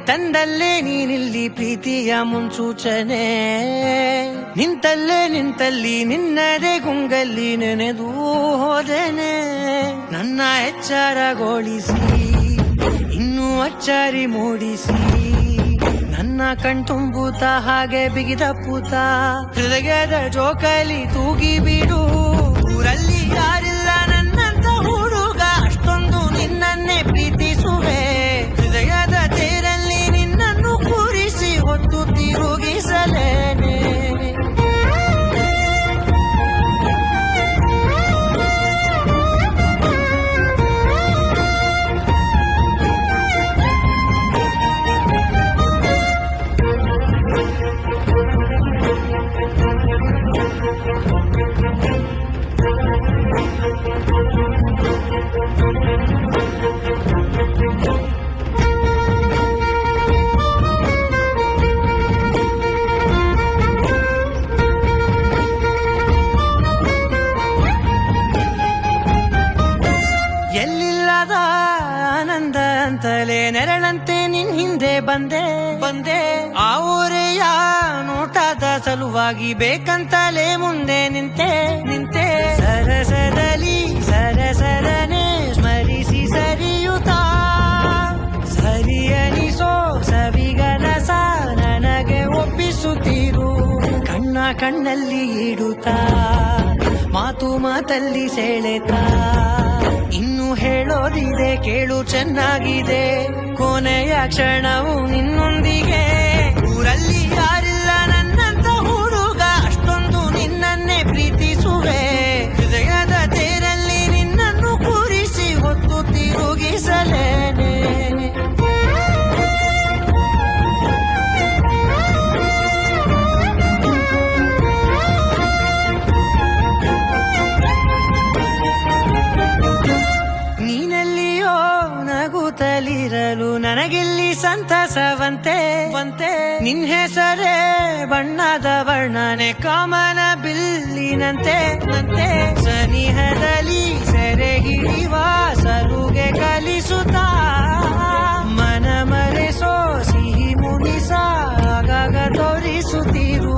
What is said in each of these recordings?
ತಂದಲ್ಲೇ ನೀನಿಲ್ಲಿ ಪ್ರೀತಿಯ ಮುನ್ಸೂಚನೆ, ನಿಂತಲ್ಲಿ ನಿನ್ನದೇ ಗುಂಗಲ್ಲಿ ನೆನೆದು ಹೋದೆನೆ. ನನ್ನ ಎಚ್ಚರಗೊಳಿಸಿ ಇನ್ನೂ ಅಚ್ಚರಿ ಮೂಡಿಸಿ, ನನ್ನ ಕಣ್ತುಂಬುತ್ತ ಹಾಗೆ ಬಿಗಿದ ಪೂತ, ಹೃದಯದ ಜೋಕಾಲಿ ತೂಗಿ ಬಿಡು. ಊರಲ್ಲಿ ಯಾರಿಲ್ಲ ನನ್ನಂತ ಹುಡುಗ, ಅಷ್ಟೊಂದು ನಿನ್ನನ್ನೇ ಪ್ರೀತಿಸುವೆ. ಹೃದಯದ ತೇರಲ್ಲಿ ನಿನ್ನನ್ನು ಕೂರಿಸಿ ಹೊತ್ತು ತಿರುಗಿಸಲೇನೆ. ಎಲ್ಲಿಲ್ಲದ ಆನಂದ ಅಂತಲೇ ನೆರಳಂತೆ ನಿನ್ ಹಿಂದೆ ಬಂದೆ. ಆ ಊರೆಯ ನೋಟದ ಸಲುವಾಗಿ ಬೇಕಂತಲೇ ಮುಂದೆ ನಿಂತೆ. ಸರಸರನೆ ಸ್ಮರಿಸಿ ಸರಿಯುತ್ತಾ, ಸರಿಯನಿಸೋ ಸವಿಗನಸ ನನಗೆ ಒಪ್ಪಿಸುತ್ತೀರು. ಕಣ್ಣಲ್ಲಿ ಇಡುತ್ತಾ, ಮಾತಲ್ಲಿ ಸೆಳೆತಾ, ಇನ್ನು ಹೇಳೋದಿದೆ ಕೇಳು ಚೆನ್ನಾಗಿದೆ. ಕೊನೆಯ ಕ್ಷಣವು ನಿನ್ನೊಂದಿಗೆ. ಊರಲ್ಲಿ ಯಾರಿಲ್ಲ ನನ್ನಂತ ಹುಡುಗ, ಅಷ್ಟೊಂದು ನಿನ್ನನ್ನೇ ಪ್ರೀತಿಸುವೆ. ಹೃದಯದ ತೇರಲ್ಲಿ ನಿನ್ನನ್ನು ಕೂರಿಸಿ ಹೊತ್ತು ತಿರುಗಿಸಲೇನೆ. ನೀನೆಲ್ಲಿಯೋ ನಗುತ್ತಲಿರಲು ನನಗಿಲ್ಲಿ ಸಂತಸವಂತೆ. ನಿನ್ ಹೆಸರೇ ಬಣ್ಣದ ವರ್ಣನೆ ಕಾಮನ ಬಿಲ್ಲಿನಂತೆ. ಸನಿಹದಲ್ಲಿ ಸೆರೆ ಹಿಡಿಯುವ ಸಲುಗೆ ಕಲಿಸುತ್ತಾ, ಮನ ಮರೆಸೋ ಸಿಹಿ ಮುನಿಸ ಆಗಾಗ ತೋರಿಸುತ್ತೀರು.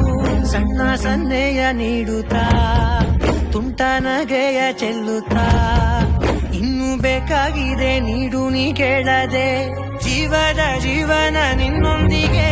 ಸಣ್ಣ ಸನ್ನೆಯ ನೀಡುತ್ತಾ, ತುಂಟ ನಗೆಯ ಚೆಲ್ಲುತ್ತಾ, ಇನ್ನು ಬೇಕಾಗಿದೆ ನೀಡು ನೀ ಕೇಳದೆ. ಜೀವನ ನಿನ್ನೊಂದಿಗೆ.